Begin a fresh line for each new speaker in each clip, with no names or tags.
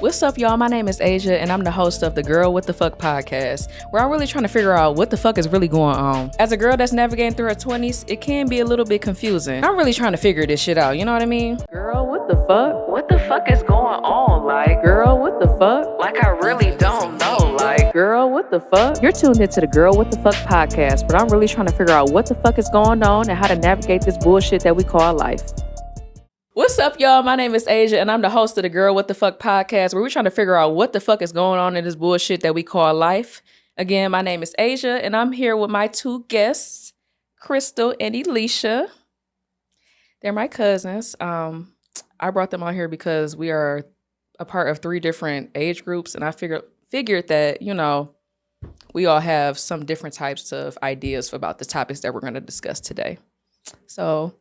What's up, y'all? My name is Asia, and I'm the host of the Girl What the Fuck podcast, where I'm really trying to figure out what the fuck is really going on. As a girl that's navigating through her 20s, it can be a little bit confusing. I'm really trying to figure this shit out, you know what I mean? Girl, what the fuck? What the fuck is going on? Like, girl, what the fuck? Like, I really don't know. Like, girl, what the fuck? You're tuned into the Girl What the Fuck podcast, but I'm really trying to figure out what the fuck is going on and how to navigate this bullshit that we call life. What's up, y'all? My name is Asia, and I'm the host of the Girl What the Fuck podcast, where we're trying to figure out what the fuck is going on in this bullshit that we call life. Again, my name is Asia, and I'm here with my two guests, Crystal and Elisha. They're my cousins. I brought them on here because we are a part of 3 different age groups, and I figured that, you know, we all have some different types of ideas about the topics that we're going to discuss today. So,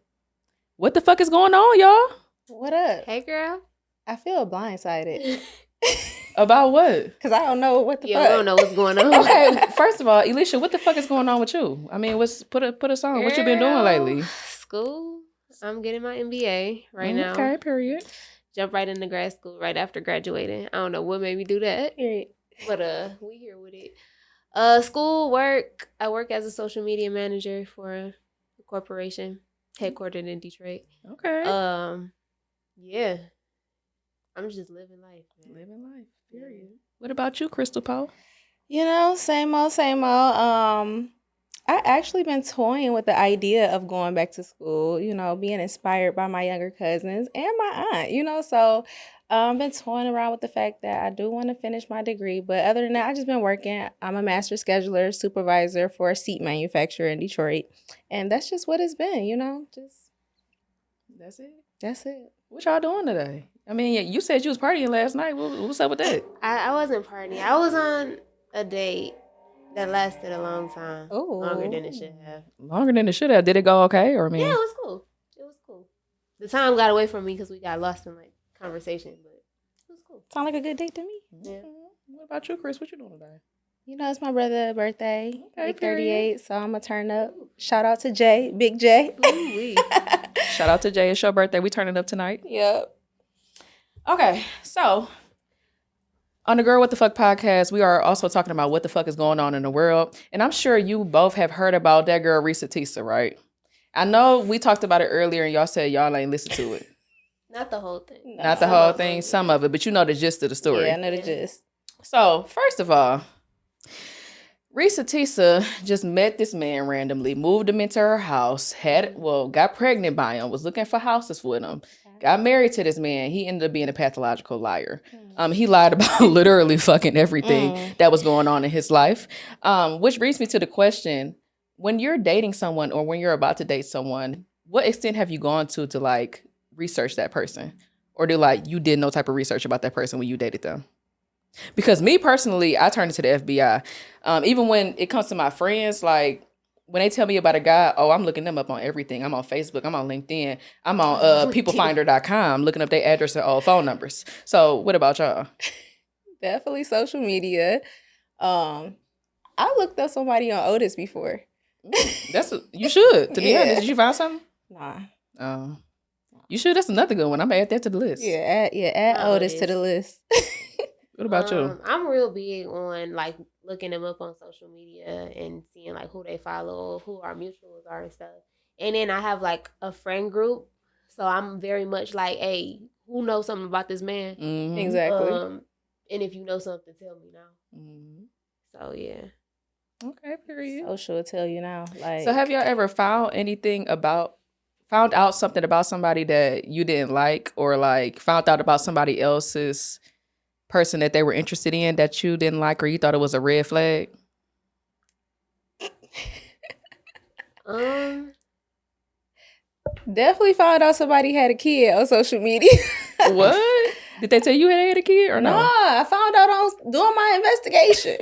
what the fuck is going on, y'all?
What up?
Hey, girl.
I feel blindsided.
About what?
Because I don't know what the fuck.
I don't know what's going on.
Okay, first of all, Elisha, what the fuck is going on with you? I mean, put us on. What you been doing lately?
School. I'm getting my MBA right now.
Okay, period.
Jump right into grad school right after graduating. I don't know what made me do that. But we here with it. School, work. I work as a social media manager for a corporation headquartered in Detroit.
Okay.
Yeah. I'm just living life. Man.
Living life, period. What about you, Crystal Poe?
You know, same old, same old. I actually been toying with the idea of going back to school, you know, being inspired by my younger cousins and my aunt, you know, so I've been toying around with the fact that I do want to finish my degree, but other than that, I just been working. I'm a master scheduler supervisor for a seat manufacturer in Detroit, and that's just what it's been, you know,
That's it?
That's it.
What y'all doing today? I mean, you said you was partying last night. What's up with that?
I wasn't partying. I was on a date that lasted a long time.
Oh,
longer than it should have.
Longer than it should have. Did it go okay? Or I mean,
yeah, it was cool. It was cool. The time got away from me because we got lost in like conversation, but it was cool.
Sound like a good date to me.
Yeah.
What about you, Chris? What you doing today?
You know, it's my brother's birthday,
Okay,
big 38, so I'm going to turn up. Shout out to Jay, Big Jay.
Ooh-wee.
Shout out to Jay. It's your birthday. We turning up tonight.
Yep.
Okay, so on the Girl What the Fuck podcast, we are also talking about what the fuck is going on in the world. And I'm sure you both have heard about that girl, Tisa, right? I know we talked about it earlier and y'all said y'all ain't listened to it.
Not the whole thing.
Not the whole thing, some of it, but you know the gist of the story.
Yeah, I know the gist.
So, first of all, Tisa just met this man randomly, moved him into her house, got pregnant by him, was looking for houses with him, got married to this man. He ended up being a pathological liar. He lied about literally fucking everything that was going on in his life. Which brings me to the question, when you're dating someone or when you're about to date someone, what extent have you gone to like research that person? Or you did no type of research about that person when you dated them? Because me personally, I turned into the FBI. Even when it comes to my friends, like when they tell me about a guy, I'm looking them up on everything. I'm on Facebook, I'm on LinkedIn, I'm on peoplefinder.com, looking up their address and all phone numbers. So what about y'all?
Definitely social media. I looked up somebody on Otis before.
You should, to be honest. Did you find something?
Nah.
You should. That's another good one. I'm gonna add that to the list.
Add Otis to the list.
What about you?
I'm real big on like looking them up on social media and seeing like who they follow, who our mutuals are and stuff. And then I have like a friend group, so I'm very much like, hey, who knows something about this man?
Mm-hmm.
Exactly.
And if you know something, tell me now.
Mm-hmm.
So yeah.
Okay, period.
Social will tell you now. Like,
so have y'all ever found out something about somebody that you didn't like, or like found out about somebody else's person that they were interested in that you didn't like, or you thought it was a red flag?
Definitely found out somebody had a kid on social media.
What? Did they tell you they had a kid or no?
Nah, I found out on doing my investigation.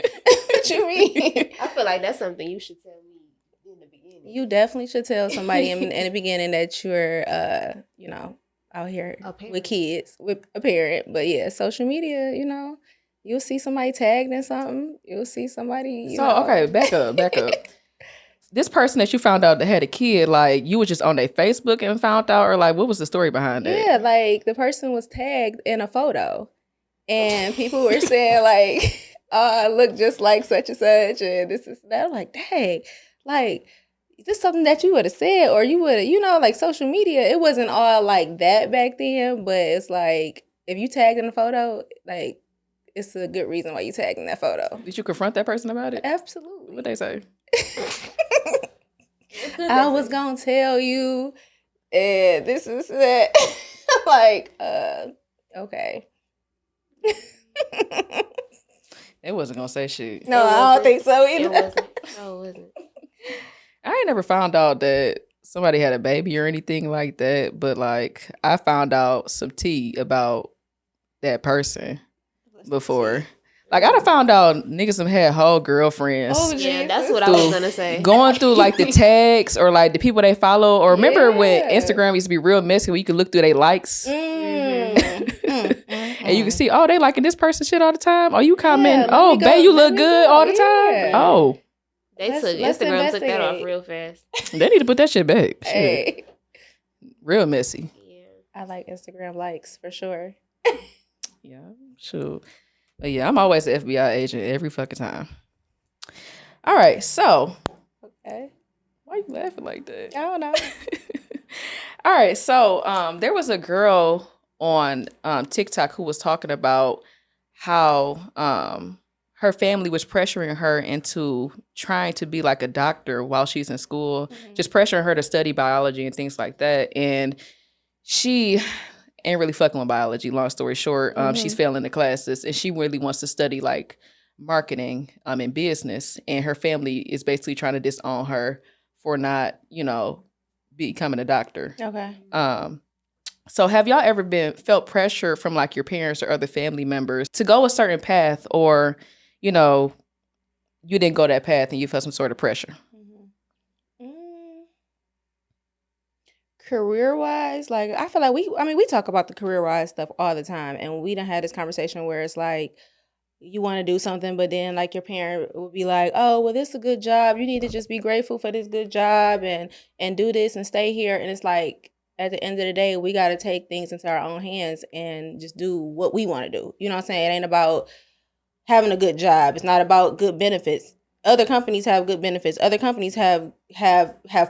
What you mean?
I feel like that's something you should tell me in the beginning.
You definitely should tell somebody in the beginning that you're, out here with kids, with a parent. But yeah, social media, you'll see somebody tagged in something. You'll see somebody,
Okay, back up. This person that you found out that had a kid, like, you were just on their Facebook and found out, or like, what was the story behind that?
Yeah, like the person was tagged in a photo. and people were saying like, "Oh, I look just like such and such," and this is that. I'm like, dang, like this is something that you would have said, or you would have, like social media. It wasn't all like that back then, but it's like if you tagged in a photo, like it's a good reason why you tagged in that photo.
Did you confront that person about it?
Absolutely.
What'd they say?
I was gonna tell you, and this is that. Like, okay.
It wasn't gonna say shit.
No, I don't think so either.
It wasn't. No, it wasn't.
I ain't never found out that somebody had a baby or anything like that, but like I found out some tea about that person before. Like I done found out niggas have had whole girlfriends.
Oh,
Yeah,
Jesus.
that's what I was gonna say.
Going through like the tags or like the people they follow, or remember when
Yeah.
Instagram used to be real messy where you could look through their likes and you can see, oh, they liking this person shit all the time. Oh, you comment,
let
oh,
me go-
babe, you
let
look
me
good
go.
all the time.
Yeah.
Oh,
Let's
Instagram
took that off real fast.
they need to put that shit back. Shit.
Hey,
Real messy.
Yeah.
I like Instagram likes for sure.
Yeah, sure. But yeah, I'm always an FBI agent every fucking time. All right, so
Okay.
why you laughing like that?
I don't know.
All right, so there was a girl on TikTok who was talking about how her family was pressuring her into trying to be like a doctor while she's in school, just pressuring her to study biology and things like that. And she ain't really fucking with biology, long story short. She's failing the classes and she really wants to study like marketing and business. And her family is basically trying to disown her for not, becoming a doctor.
Okay.
So have y'all ever felt pressure from like your parents or other family members to go a certain path, or, you didn't go that path and you felt some sort of pressure?
Career-wise, like I feel like we talk about the career-wise stuff all the time, and we done had this conversation where it's like you want to do something, but then like your parent will be like, "Oh, well, this is a good job. You need to just be grateful for this good job and do this and stay here." And it's like at the end of the day, we got to take things into our own hands and just do what we want to do. You know what I'm saying? It ain't about having a good job. It's not about good benefits. Other companies have good benefits. Other companies have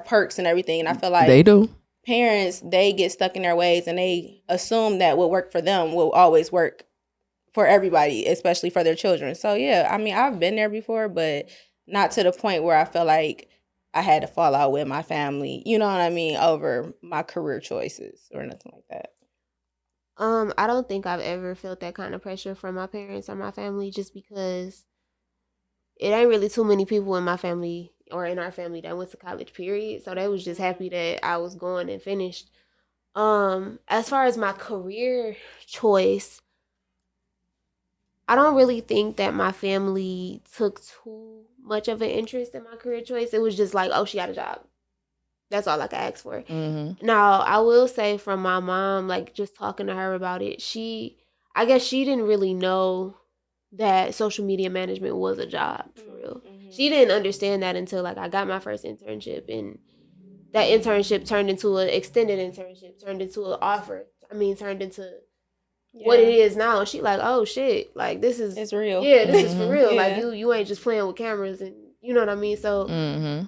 perks and everything. And I feel like
They do.
parents, they get stuck in their ways and they assume that what worked for them will always work for everybody, especially for their children. So yeah, I mean, I've been there before, but not to the point where I feel like I had to fall out with my family, you know what I mean, over my career choices or nothing like that.
I don't think I've ever felt that kind of pressure from my parents or my family, just because it ain't really too many people in my family or in our family that went to college, period. So they was just happy that I was going and finished. As far as my career choice, I don't really think that my family took too much of an interest in my career choice. It was just like, oh, she got a job. That's all I could ask for. Now, I will say from my mom, like just talking to her about it, I guess she didn't really know that social media management was a job for real. She didn't understand that until like I got my first internship, and that internship turned into an extended internship, turned into an offer. Turned into what it is now. And she like, oh shit, like it's
real.
Yeah, this is for real.
Yeah.
Like you ain't just playing with cameras, and you know what I mean? So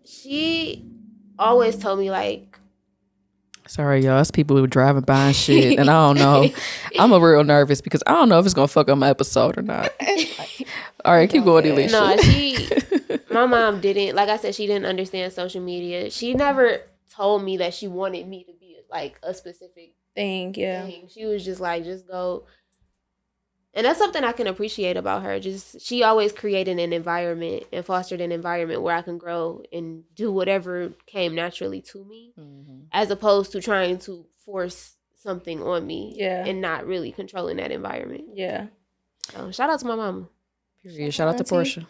she always told me like,
sorry, y'all. It's people who are driving by and shit, and I don't know. I'm a real nervous because I don't know if it's gonna fuck up my episode or not. All right, keep going, Elisha.
No, my mom didn't. Like I said, she didn't understand social media. She never told me that she wanted me to be like a specific
thing. Yeah.
She was just like, just go. And that's something I can appreciate about her. Just she always created an environment and fostered an environment where I can grow and do whatever came naturally to me, as opposed to trying to force something on me and not really controlling that environment.
Yeah.
So shout out to my mama.
Period. Shout out to Portia.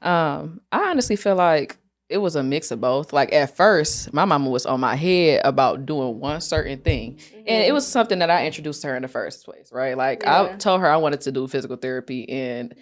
I honestly feel like it was a mix of both. Like at first, my mama was on my head about doing one certain thing. And it was something that I introduced to her in the first place, right? Like I told her I wanted to do physical therapy, and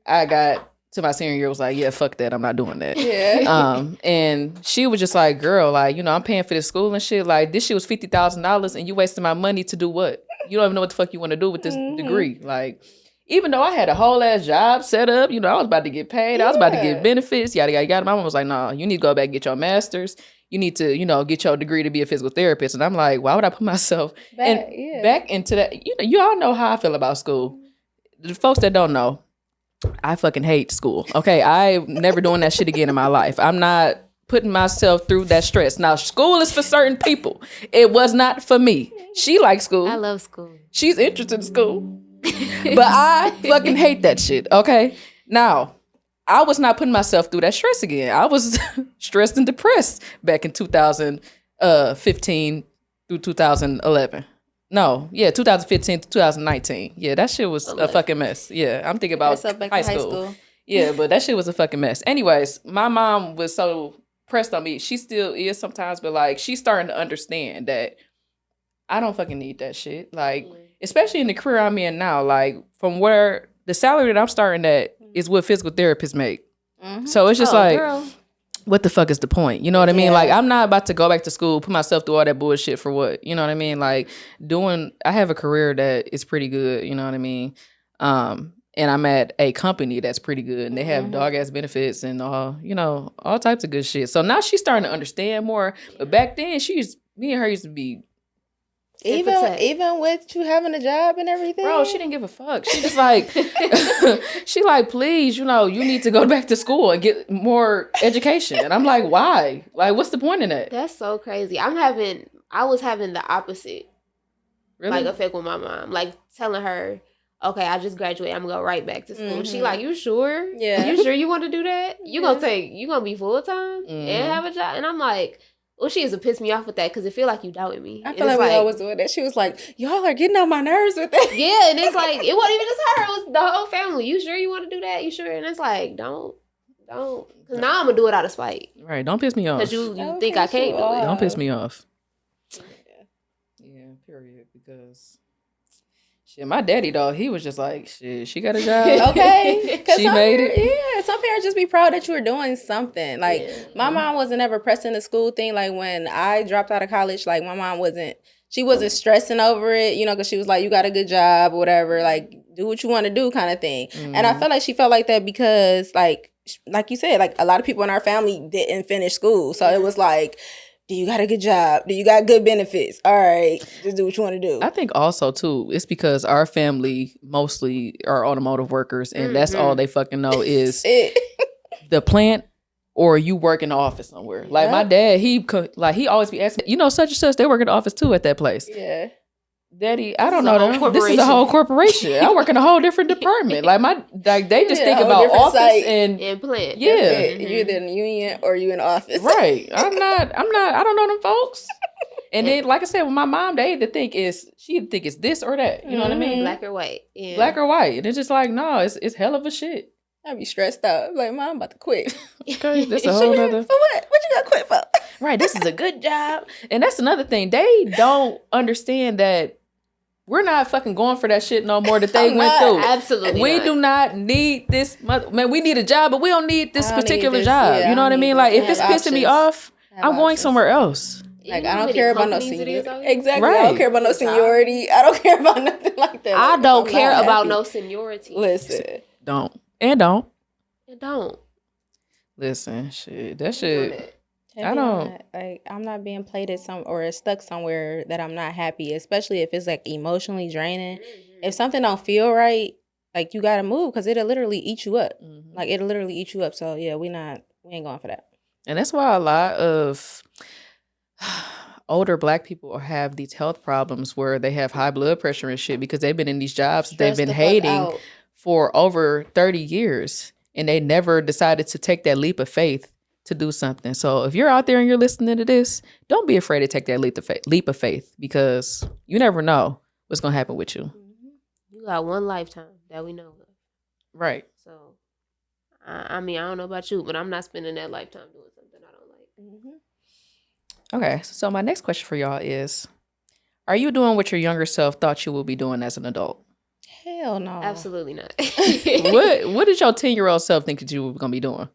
I got to my senior year, was like, yeah, fuck that. I'm not doing that.
Yeah.
And she was just like, girl, like, I'm paying for this school and shit. Like this shit was $50,000 and you wasting my money to do what? You don't even know what the fuck you want to do with this degree. Like, even though I had a whole ass job set up, I was about to get paid. I was about to get benefits, yada, yada, yada. My mom was like, nah, you need to go back and get your master's. You need to, get your degree to be a physical therapist. And I'm like, why would I put myself back into that? You all know how I feel about school. The folks that don't know, I fucking hate school. Okay, I'm never doing that shit again in my life. I'm not putting myself through that stress. Now, school is for certain people. It was not for me. She likes school.
I love school.
She's interested in school. But I fucking hate that shit, okay? Now, I was not putting myself through that stress again. I was stressed and depressed back in 2015 through 2011. No, 2015 to 2019. Yeah, that shit was a fucking mess. Yeah, I'm thinking about high school. Yeah, but that shit was a fucking mess. Anyways, my mom was so pressed on me. She still is sometimes, but like she's starting to understand that I don't fucking need that shit. Like, especially in the career I'm in now, like from where the salary that I'm starting at is what physical therapists make. So it's just girl. What the fuck is the point? You know what I mean? Like, I'm not about to go back to school, put myself through all that bullshit for what? You know what I mean? Like, I have a career that is pretty good, you know what I mean? And I'm at a company that's pretty good, and they have dog-ass benefits and all types of good shit. So now she's starting to understand more. But back then, me and her used to be...
Even with you having a job and everything?
Bro, she didn't give a fuck. She just like, she like, please, you need to go back to school and get more education. And I'm like, why? Like, what's the point in that?
That's so crazy. I was having the opposite. Really? Like, effect with my mom. Like, telling her, okay, I just graduated. I'm going to go right back to school. She like, you sure?
Yeah.
You sure you want to do that? You going to be full-time and have a job? And I'm like... Well, she used to piss me off with that because it feel like you doubted me.
I feel like we always doing that. She was like, y'all are getting on my nerves with that.
Yeah, and it's like, it wasn't even just her. It was the whole family. You sure you want to do that? You sure? And it's like, don't. Because now I'm going to do it out of spite.
Right, don't piss me off.
Because you think I can't do it.
Don't piss me off. Yeah, period. Because... shit, my daddy, though, he was just like, shit, she got a job.
Okay.
She made it.
Yeah, some parents just be proud that you were doing something. Like, my mom wasn't ever pressing the school thing. Like, when I dropped out of college, like, my mom wasn't stressing over it, because she was like, you got a good job or whatever. Like, do what you want to do kind of thing. And I felt like she felt like that because, like you said, like, a lot of people in our family didn't finish school. So it was like... do you got a good job? Do you got good benefits? All right, just do what you want to do.
I think also, too, it's because our family mostly are automotive workers, and that's all they fucking know is the plant or you work in the office somewhere. Like, my dad, he always be asking, such and such, they work in the office, too, at that place.
Yeah.
Daddy, I don't know them. This is a whole corporation. I work in a whole different department. They just think about office and
plant.
Yeah.
You're either in the union or you in the office.
Right. I don't know them folks. And then, like I said, with my mom, she think it's this or that. You know what I mean?
Black or white. Yeah.
Black or white. And it's just like, no, it's hell of a shit.
I be stressed out. Like, Mom, I'm about to quit.
Okay, that's a whole other...
For what? What you gonna quit for?
Right, this is a good job. And that's another thing. They don't understand that we're not fucking going for that shit no more that they went through.
Absolutely
We do not need this. Man, we need a job, but we don't need this particular job. You know what I mean? Like, if it's pissing me off, I'm going somewhere else.
Like, I don't care about no seniority. Exactly. Right. I don't care about no seniority. I don't care about nothing like that.
I don't care about no seniority.
Listen.
Don't. Listen, shit. That shit. I don't.
Like, I'm not being played at or stuck somewhere that I'm not happy, especially if it's like emotionally draining. If something don't feel right, like, you gotta move because it'll literally eat you up. Like, it'll literally eat you up. So yeah, we ain't going for that.
And that's why a lot of older Black people have these health problems where they have high blood pressure and shit because they've been in these jobs that they've been hating for over 30 years and they never decided to take that leap of faith to do something. So if you're out there and you're listening to this, don't be afraid to take that leap of faith because you never know what's going to happen with you.
You got one lifetime that we know of.
Right.
So, I mean, I don't know about you, but I'm not spending that lifetime doing something I don't like.
Okay. So my next question for y'all is, are you doing what your younger self thought you would be doing as an adult?
Hell no.
Absolutely not.
What did your 10-year-old self think that you were going to be doing?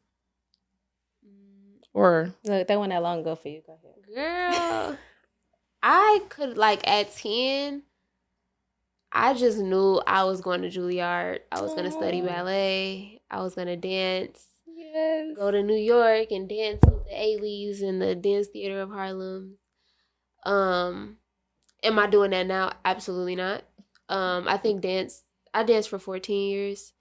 Or
look, that went that long ago for you. Go ahead.
Girl, I could, like, at 10, I just knew I was going to Juilliard. I was going to study ballet. I was going to dance.
Yes.
Go to New York and dance with the A-Lees in the Dance Theater of Harlem. Am I doing that now? Absolutely not. I think I danced for 14 years.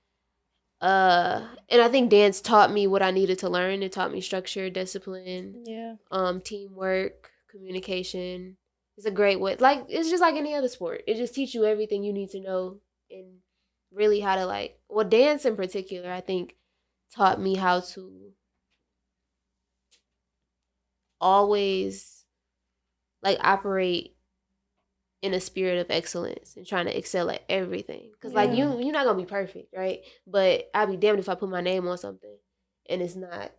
And I think dance taught me what I needed to learn. It taught me structure, discipline, teamwork, communication. It's a great way. Like, it's just like any other sport. It just teaches you everything you need to know and really how to dance in particular, I think taught me how to always operate in a spirit of excellence and trying to excel at everything. Cause you're not gonna be perfect, right? But I'd be damned if I put my name on something and it's not.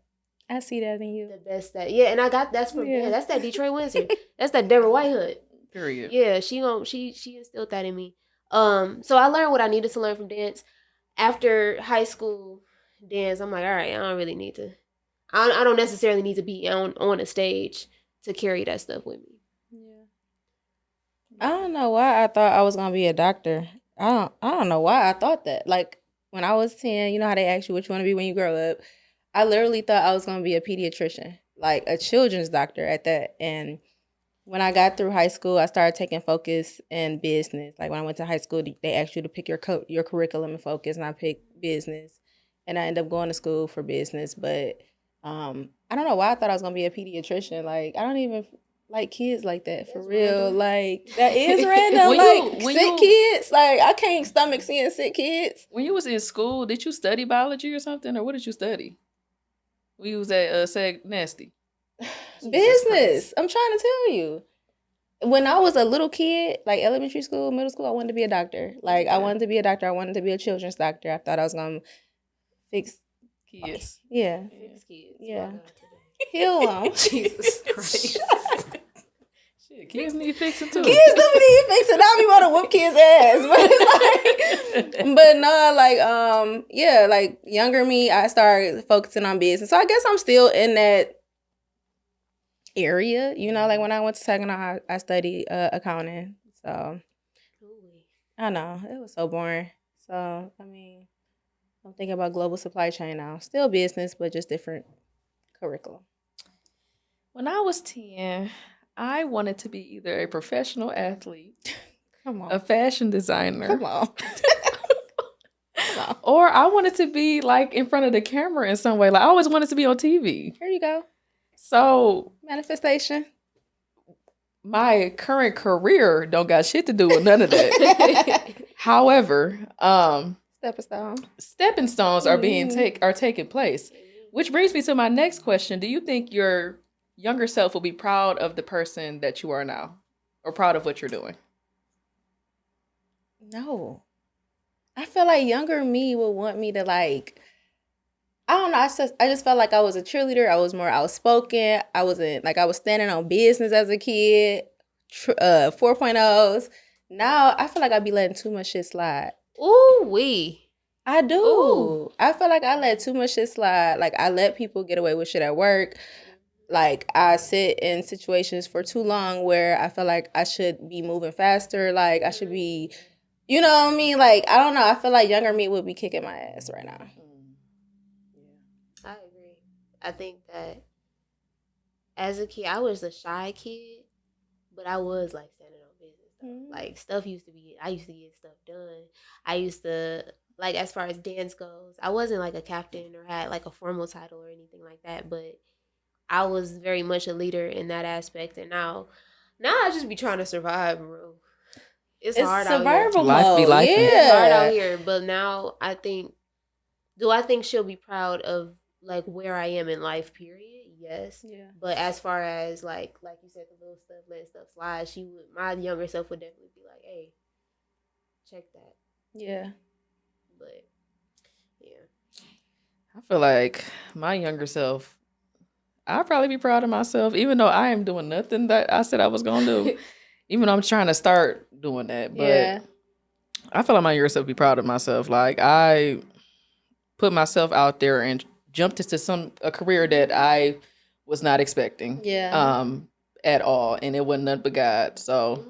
I see that in you.
The best and I got that's from that's that Detroit Windsor. That's that Deborah Whitehood.
Period.
Yeah, she instilled that in me. So I learned what I needed to learn from dance. After high school dance, I'm like, all right, I don't really need to. I don't necessarily need to be on a stage to carry that stuff with me.
I don't know why I thought I was gonna be a doctor. I don't know why I thought that. Like when I was 10, you know how they ask you what you want to be when you grow up. I literally thought I was gonna be a pediatrician, like a children's doctor at that. And when I got through high school, I started taking focus in business. Like when I went to high school, they asked you to pick your curriculum and focus, and I picked business. And I ended up going to school for business. But I don't know why I thought I was gonna be a pediatrician. Like I don't even like kids like that for real.
Random.
Like that is random. Sick kids. Like I can't stomach seeing sick kids.
When you was in school, did you study biology or something, or what did you study? We was at Seg Nasty.
Business. I'm trying to tell you. When I was a little kid, like elementary school, middle school, I wanted to be a doctor. Like I wanted to be a doctor. I wanted to be a children's doctor. I thought I was gonna fix
kids.
Yeah.
Fix kids.
Yeah. Heal them.
Jesus Christ.
Shit, kids need fixing too.
Kids do need fixing. I be want to whoop kids' ass, but no, like younger me, I started focusing on business. So I guess I'm still in that area. You know, like when I went to Saginaw, I studied accounting. So I know it was so boring. So I mean, I'm thinking about global supply chain now. Still business, but just different curriculum.
When I was 10, I wanted to be either a professional athlete, a fashion designer, or I wanted to be like in front of the camera in some way. Like I always wanted to be on TV.
Here you go.
So
manifestation.
My current career don't got shit to do with none of that. However, stepping stones are taking place. Which brings me to my next question. Do you think your younger self will be proud of the person that you are now, or proud of what you're doing?
No. I feel like younger me would want me to like, I don't know. I just felt like I was a cheerleader. I was more outspoken. I was standing on business as a kid, 4.0s. Now I feel like I'd be letting too much shit slide. I do. Ooh. I feel like I let too much shit slide. Like I let people get away with shit at work. Like I sit in situations for too long where I feel like I should be moving faster. Like I should be, you know what I mean? Like I don't know. I feel like younger me would be kicking my ass right now.
I agree. I think that as a kid, I was a shy kid, but I was like standing on business stuff. Mm-hmm. Like I used to get stuff done. I used to, like, as far as dance goes, I wasn't like a captain or had like a formal title or anything like that, but I was very much a leader in that aspect. And now I just be trying to survive, bro. It's hard out here.
Life be life.
Yeah.
It's hard out here. But now I think she'll be proud of like where I am in life, period? Yes. Yeah. But as far as like you said, the little stuff, letting stuff slide, my younger self would definitely be like, hey, check that.
Yeah.
But yeah.
I feel like my younger self, I'll probably be proud of myself, even though I am doing nothing that I said I was gonna do. Even though I'm trying to start doing that. But I feel like my younger self be proud of myself. Like I put myself out there and jumped into a career that I was not expecting. Yeah. At all. And it wasn't nothing but God. So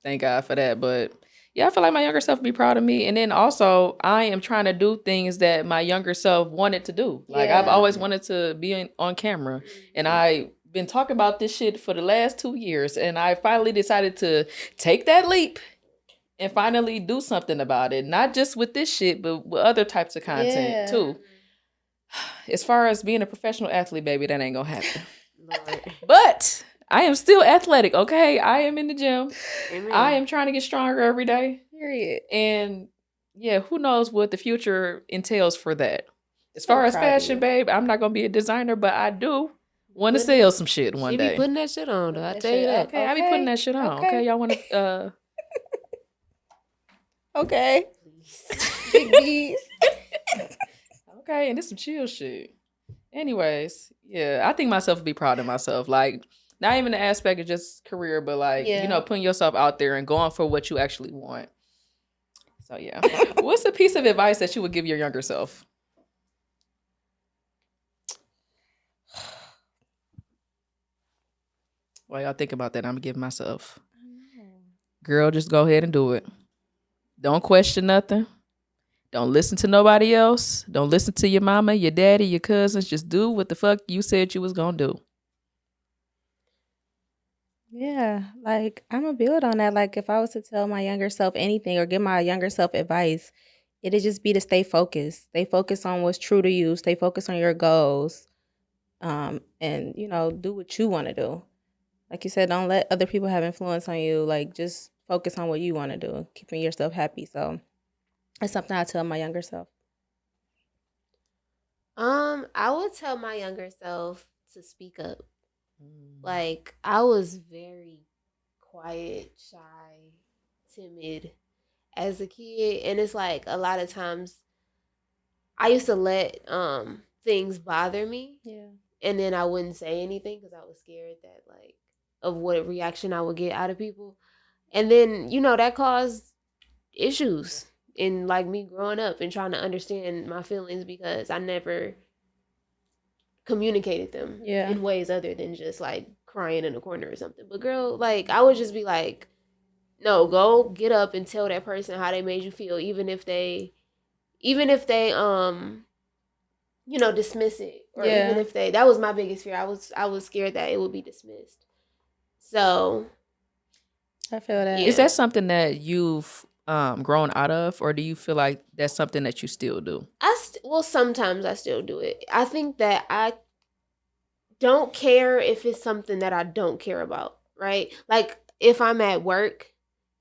thank God for that. But Yeah, I feel like my younger self would be proud of me. And then also, I am trying to do things that my younger self wanted to do. Like, I've always wanted to be on camera. And I've been talking about this shit for the last 2 years. And I finally decided to take that leap and finally do something about it. Not just with this shit, but with other types of content, too. As far as being a professional athlete, baby, that ain't gonna happen. But I am still athletic, okay? I am in the gym. Amen. I am trying to get stronger every day. Period. And yeah, who knows what the future entails for that. As far as fashion, babe, I'm not gonna be a designer, but I do want to sell some shit one day.
She be putting that shit on, though. I tell you that.
Okay, I be putting that shit on. Okay, y'all want to
Okay. Big B's.
Okay, and this some chill shit. Anyways, yeah, I think myself would be proud of myself. Like, not even the aspect of just career, but like, you know, putting yourself out there and going for what you actually want. So yeah. What's a piece of advice that you would give your younger self? While y'all think about that, I'm gonna give myself. Girl, just go ahead and do it. Don't question nothing. Don't listen to nobody else. Don't listen to your mama, your daddy, your cousins. Just do what the fuck you said you was gonna do.
Yeah, like I'm gonna build on that. Like if I was to tell my younger self anything or give my younger self advice, it'd just be to stay focused. Stay focused on what's true to you. Stay focused on your goals. And you know, do what you want to do. Like you said, don't let other people have influence on you. Like just focus on what you want to do, keeping yourself happy. So that's something I tell my younger self.
I would tell my younger self to speak up. Like, I was very quiet, shy, timid as a kid. And it's like a lot of times I used to let things bother me. Yeah. And then I wouldn't say anything because I was scared that like of what reaction I would get out of people. And then, you know, that caused issues in like me growing up and trying to understand my feelings because I never communicated them in ways other than just like crying in a corner or something. But girl, like I would just be like, no, go get up and tell that person how they made you feel, even if they you know, dismiss it. Or even if that was my biggest fear. I was scared that it would be dismissed. So
I feel that.
Yeah. Is that something that you've grown out of, or do you feel like that's something that you still do?
Well, sometimes I still do it. I think that I don't care if it's something that I don't care about, right? Like if I'm at work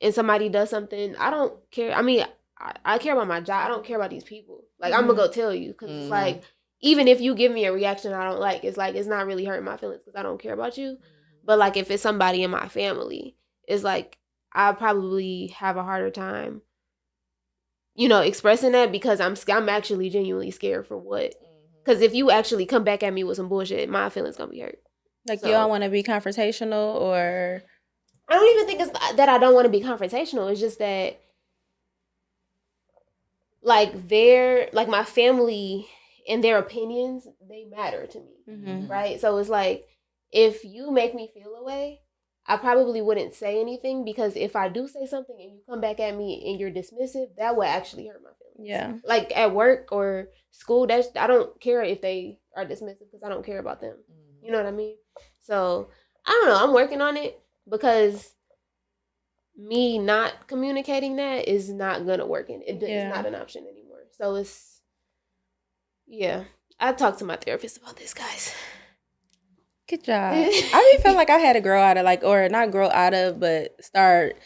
and somebody does something, I don't care. I mean, I care about my job. I don't care about these people. Like I'm gonna go tell you because it's like even if you give me a reaction I don't like, it's like it's not really hurting my feelings because I don't care about you. But like if it's somebody in my family, it's like I probably have a harder time, you know, expressing that because I'm actually genuinely scared for what. Because if you actually come back at me with some bullshit, my feelings gonna be hurt.
Like you don't want to be confrontational, or
I don't even think it's that I don't want to be confrontational. It's just that like my family and their opinions, they matter to me, right? So it's like if you make me feel a way, I probably wouldn't say anything because if I do say something and you come back at me and you're dismissive, that would actually hurt my feelings. Yeah. Like at work or school, I don't care if they are dismissive because I don't care about them. You know what I mean? So I don't know. I'm working on it because me not communicating that is not gonna work. It's not an option anymore. So I talked to my therapist about this, guys.
Good job. I feel like I had to grow out of or not grow out of, but start.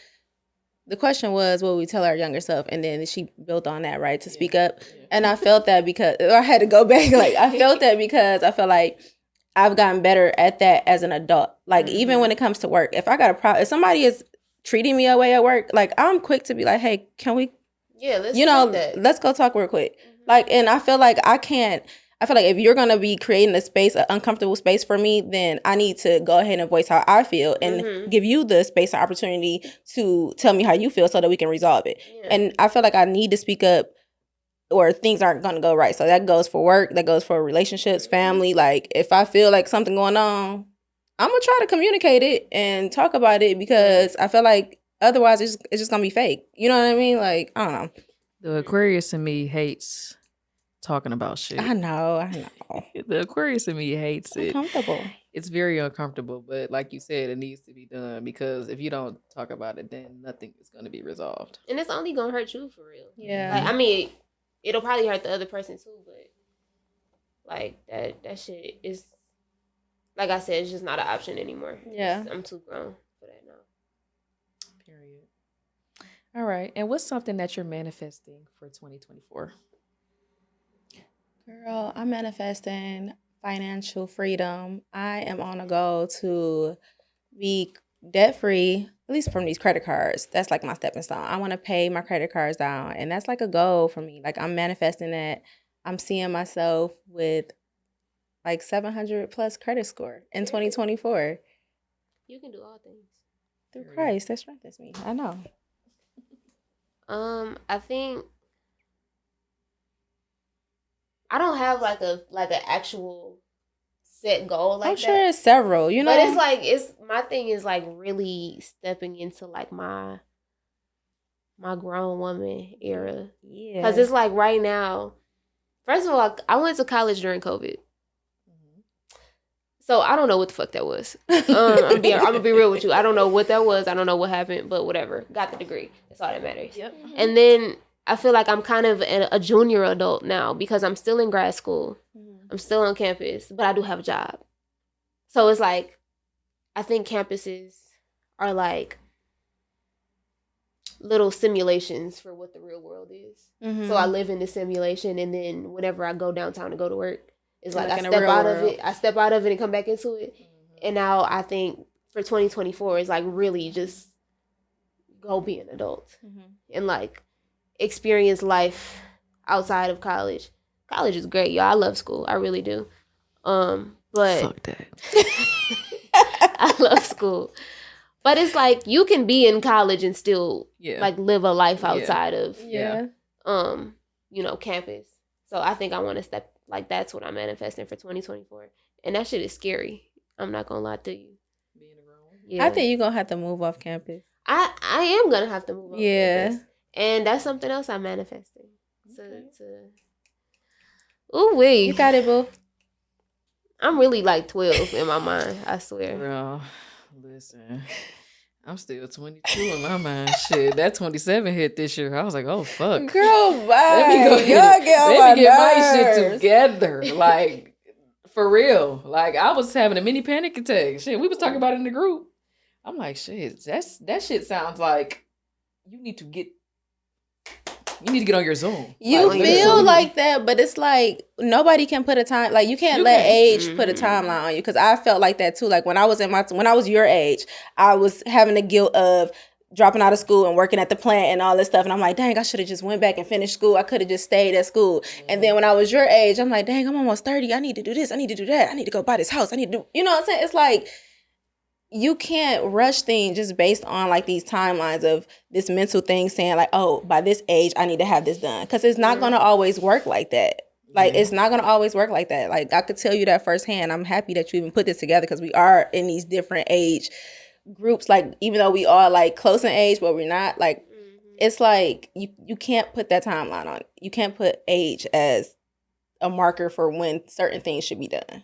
The question was, what we tell our younger self? And then she built on that, right, to speak up. Yeah. And I felt that I had to go back. Like, I felt that because I feel like I've gotten better at that as an adult. Like, even when it comes to work, if I got a problem, if somebody is treating me away at work, like, I'm quick to be like, hey, can we, let's go talk real quick. Like, and I feel like I feel like if you're going to be creating a space, an uncomfortable space for me, then I need to go ahead and voice how I feel and give you the space and opportunity to tell me how you feel so that we can resolve it. Yeah. And I feel like I need to speak up or things aren't going to go right. So that goes for work. That goes for relationships, family. Like if I feel like something going on, I'm going to try to communicate it and talk about it because I feel like Otherwise, it's just gonna be fake. You know what I mean? Like, I don't know.
The Aquarius in me hates talking about shit.
I know.
The Aquarius in me hates it.
Uncomfortable.
It's very uncomfortable, but like you said, it needs to be done because if you don't talk about it, then nothing is going to be resolved.
And it's only gonna hurt you for real.
Yeah.
Like, I mean, it'll probably hurt the other person too, but like that shit is, like I said, it's just not an option anymore.
Yeah.
I'm too grown for that now.
Period. All right. And what's something that you're manifesting for 2024?
Girl, I'm manifesting financial freedom. I am on a goal to be debt free, at least from these credit cards. That's like my stepping stone. I want to pay my credit cards down, and that's like a goal for me. Like, I'm manifesting that. I'm seeing myself with like 700 plus credit score in 2024.
You can do all things
through Christ that strengthens me. I know.
I think I don't have like an actual set goal like
I'm
that.
sure it's several, you know.
But it's like my thing is like really stepping into like my grown woman era.
Yeah.
Because it's like right now, first of all, I went to college during COVID. So I don't know what the fuck that was. I'm gonna be real with you. I don't know what that was. I don't know what happened, but whatever. Got the degree. That's all that matters.
Yep.
And then I feel like I'm kind of a junior adult now because I'm still in grad school. I'm still on campus, but I do have a job. So it's like, I think campuses are like little simulations for what the real world is. So I live in the simulation, and then whenever I go downtown to go to work, it's like I step out of it. I step out of it and come back into it. And now I think for 2024, it's like really just go be an adult and like experience life outside of college. College is great, y'all. I love school. I really do. But
fuck that.
I love school. But it's like you can be in college and still like live a life outside of campus. So I think I want to step, like, that's what I'm manifesting for 2024. And that shit is scary. I'm not gonna lie to you.
Being a grown woman.
Yeah. I think you're gonna have to move off campus.
I am gonna have to move off campus. And that's something else I'm manifesting. Ooh wee.
You got it, boo.
I'm really like 12 in my mind, I swear.
Girl, listen. I'm still 22 in my mind. Shit, that 27 hit this year. I was like, oh, fuck.
Girl, bye.
Let me get my shit together. Like, for real. Like, I was having a mini panic attack. Shit, we was talking about it in the group. I'm like, shit, that shit sounds like you need to get on your Zoom.
You feel like that, but it's like nobody can put a time. Like, you can't let age put a timeline on you. Because I felt like that too. Like when I was your age, I was having the guilt of dropping out of school and working at the plant and all this stuff. And I'm like, dang, I should have just went back and finished school. I could have just stayed at school. And then when I was your age, I'm like, dang, I'm almost 30. I need to do this. I need to do that. I need to go buy this house. I need to do, you know what I'm saying? It's like, you can't rush things just based on like these timelines of this mental thing saying like, oh, by this age, I need to have this done. Because it's not going to always work like that. Like, it's not going to always work like that. Like, I could tell you that firsthand. I'm happy that you even put this together because we are in these different age groups. Like, even though we are like close in age, but we're not, like, it's like you can't put that timeline on it. You can't put age as a marker for when certain things should be done.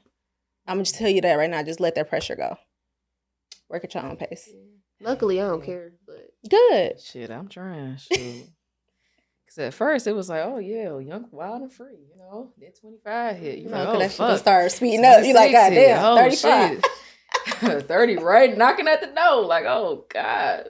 I'm going to just tell you that right now. Just let that pressure go. Work at your own pace.
Luckily, I don't care, but
good.
Shit, I'm trying. Shit. Because at first it was like, oh yeah, young, wild, and free. You know, then 25 hit. You know,
that shit start speeding up. You like, goddamn, 35,
shit. 30, right, knocking at the door. Like, oh god,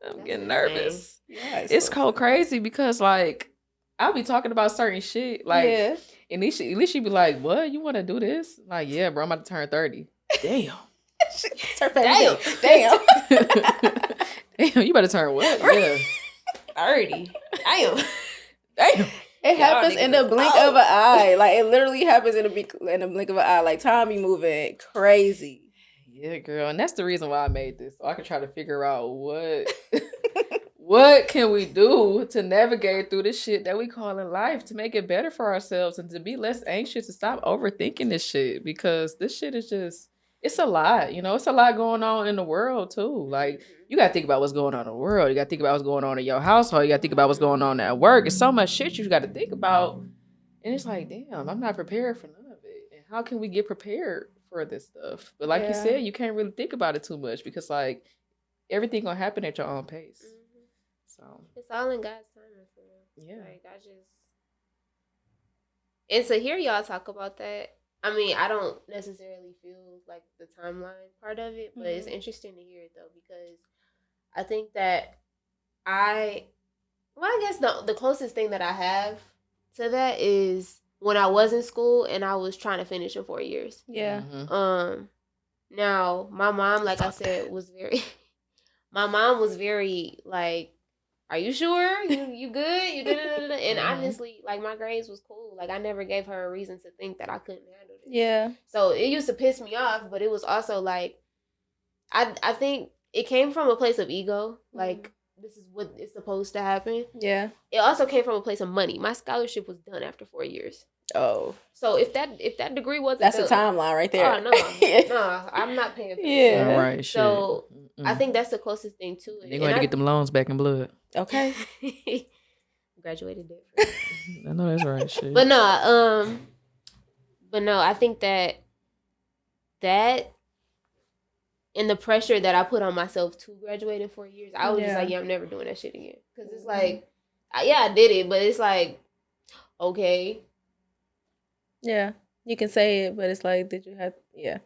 I'm getting nervous.
Yeah,
it's so crazy because like I'll be talking about certain shit, like, and Elisha be like, what? You want to do this? Like, yeah, bro, I'm about to turn 30. Damn.
Damn.
Damn, you better turn what? Yeah.
30. Damn.
It happens in the blink of an eye. Like, it literally happens in the blink of an eye. Like, time be moving crazy.
Yeah, girl. And that's the reason why I made this. So I can try to figure out what can we do to navigate through this shit that we call in life to make it better for ourselves and to be less anxious, to stop overthinking this shit, because this shit is just it's a lot, it's a lot going on in the world too. Like you gotta think about what's going on in the world. You gotta think about what's going on in your household. You gotta think about what's going on at work. It's so much shit you gotta think about. And it's like, damn, I'm not prepared for none of it. And how can we get prepared for this stuff? But like you said, you can't really think about it too much because like everything gonna happen at your own pace. So
it's all in God's timing for real.
Yeah.
Like and to hear y'all talk about that, I mean, I don't necessarily feel like the timeline part of it, but it's interesting to hear it though, because I think that I guess the closest thing that I have to that is when I was in school and I was trying to finish in 4 years.
Yeah.
Now my mom, like I said, was very my mom was very like, are you sure? You good? You did it? And honestly, like my grades was cool. Like I never gave her a reason to think that I couldn't handle it.
Yeah.
So it used to piss me off, but it was also like I think it came from a place of ego. Like this is what is supposed to happen.
Yeah.
It also came from a place of money. My scholarship was done after 4 years.
Oh.
So if that degree wasn't
that's
done,
a timeline right there.
Oh no, I'm not paying for it.
All right.
So I think that's the closest thing to it.
They're going to get them loans back in blood.
Okay.
Graduated debt.
I know that's right. Shit.
But no, I think that and the pressure that I put on myself to graduate in 4 years, I was just like, I'm never doing that shit again. Because it's like, I did it, but it's like, okay.
Yeah, you can say it, but it's like, did you have? Yeah,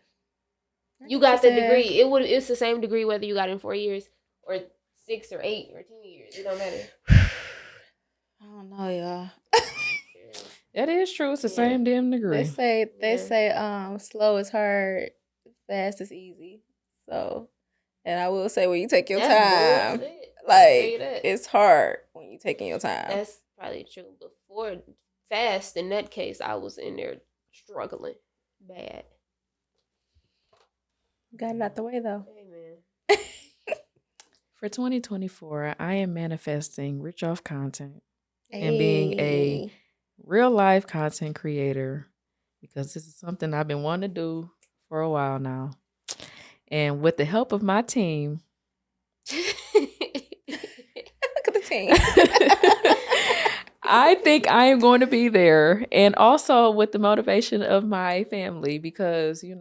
you got the degree. It's the same degree whether you got it in 4 years or 6 or 8 or 10 years. It don't matter.
I don't know, y'all.
That is true. It's the same damn degree.
They say slow is hard, fast is easy. So, and I will say when you take your time, like it's hard when you taking your time.
That's probably true. Before fast, in that case, I was in there struggling bad.
Got it out the way though.
Amen.
For 2024, I am manifesting rich off content and being a real life content creator because this is something I've been wanting to do for a while now. And with the help of my team,
look at the team.
I think I am going to be there. And also with the motivation of my family because, we've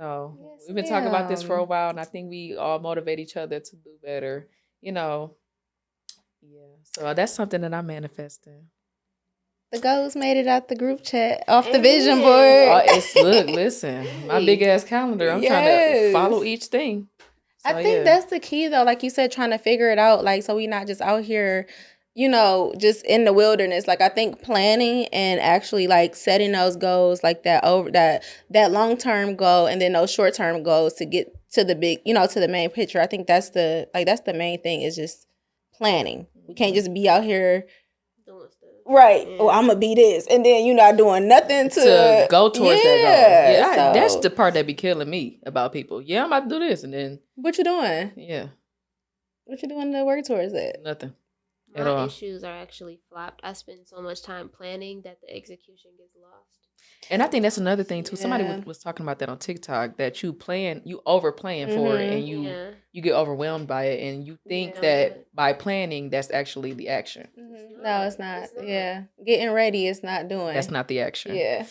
been talking about this for a while and I think we all motivate each other to do better, Yeah. So that's something that I'm manifesting.
The goals made it out the group chat, off the vision board.
Listen, my big ass calendar. I'm trying to follow each thing. So,
I think that's the key though. Like you said, trying to figure it out. Like, so we not just out here, just in the wilderness. Like I think planning and actually like setting those goals like that long-term goal and then those short-term goals to get to the big, to the main picture. I think that's the main thing is just planning. We can't just be out here
doing stuff.
Right. Yeah. Oh, I'm gonna be this. And then you're not doing nothing to
go towards that goal. Yeah,
so.
That's the part that be killing me about people. Yeah, I'm about to do this. And then
what you doing?
Yeah.
What you doing to work towards it?
Nothing.
My issues are actually flopped. I spend so much time planning that the execution gets lost.
And I think that's another thing too. Somebody was talking about that on TikTok, that you over plan for it and you get overwhelmed by it and you think that by planning that's actually the action.
No, it's not. Yeah. Getting ready is not doing.
That's not the action.
Yeah.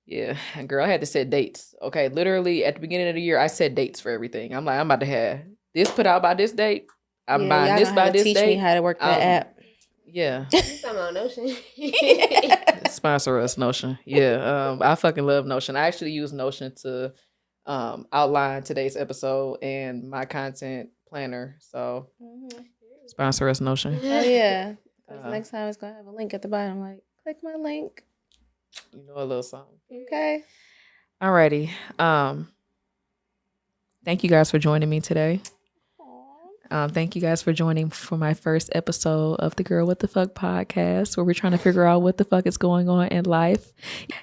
Yeah. Girl, I had to set dates. Okay. Literally at the beginning of the year, I set dates for everything. I'm like, I'm about to have this put out by this date. I'm buying this by this date.
Teach me how to work that app.
Yeah. You talking about Notion?
Sponsor us, Notion. Yeah. I fucking love Notion. I actually use Notion to outline today's episode and my content planner. So sponsor us, Notion.
Oh yeah. Next time it's gonna have a link at the bottom. Like, click my link.
A little something.
Okay.
Alrighty. Thank you guys for joining me today. Thank you guys for joining for my first episode of the Girl What the Fuck podcast, where we're trying to figure out what the fuck is going on in life.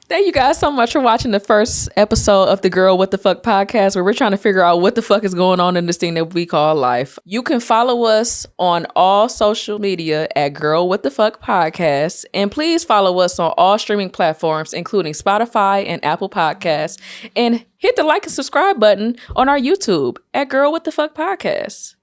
Thank you guys so much for watching the first episode of the Girl What the Fuck podcast, where we're trying to figure out what the fuck is going on in this thing that we call life. You can follow us on all social media at Girl What the Fuck podcast, and please follow us on all streaming platforms, including Spotify and Apple Podcasts, and hit the like and subscribe button on our YouTube at Girl What the Fuck podcast.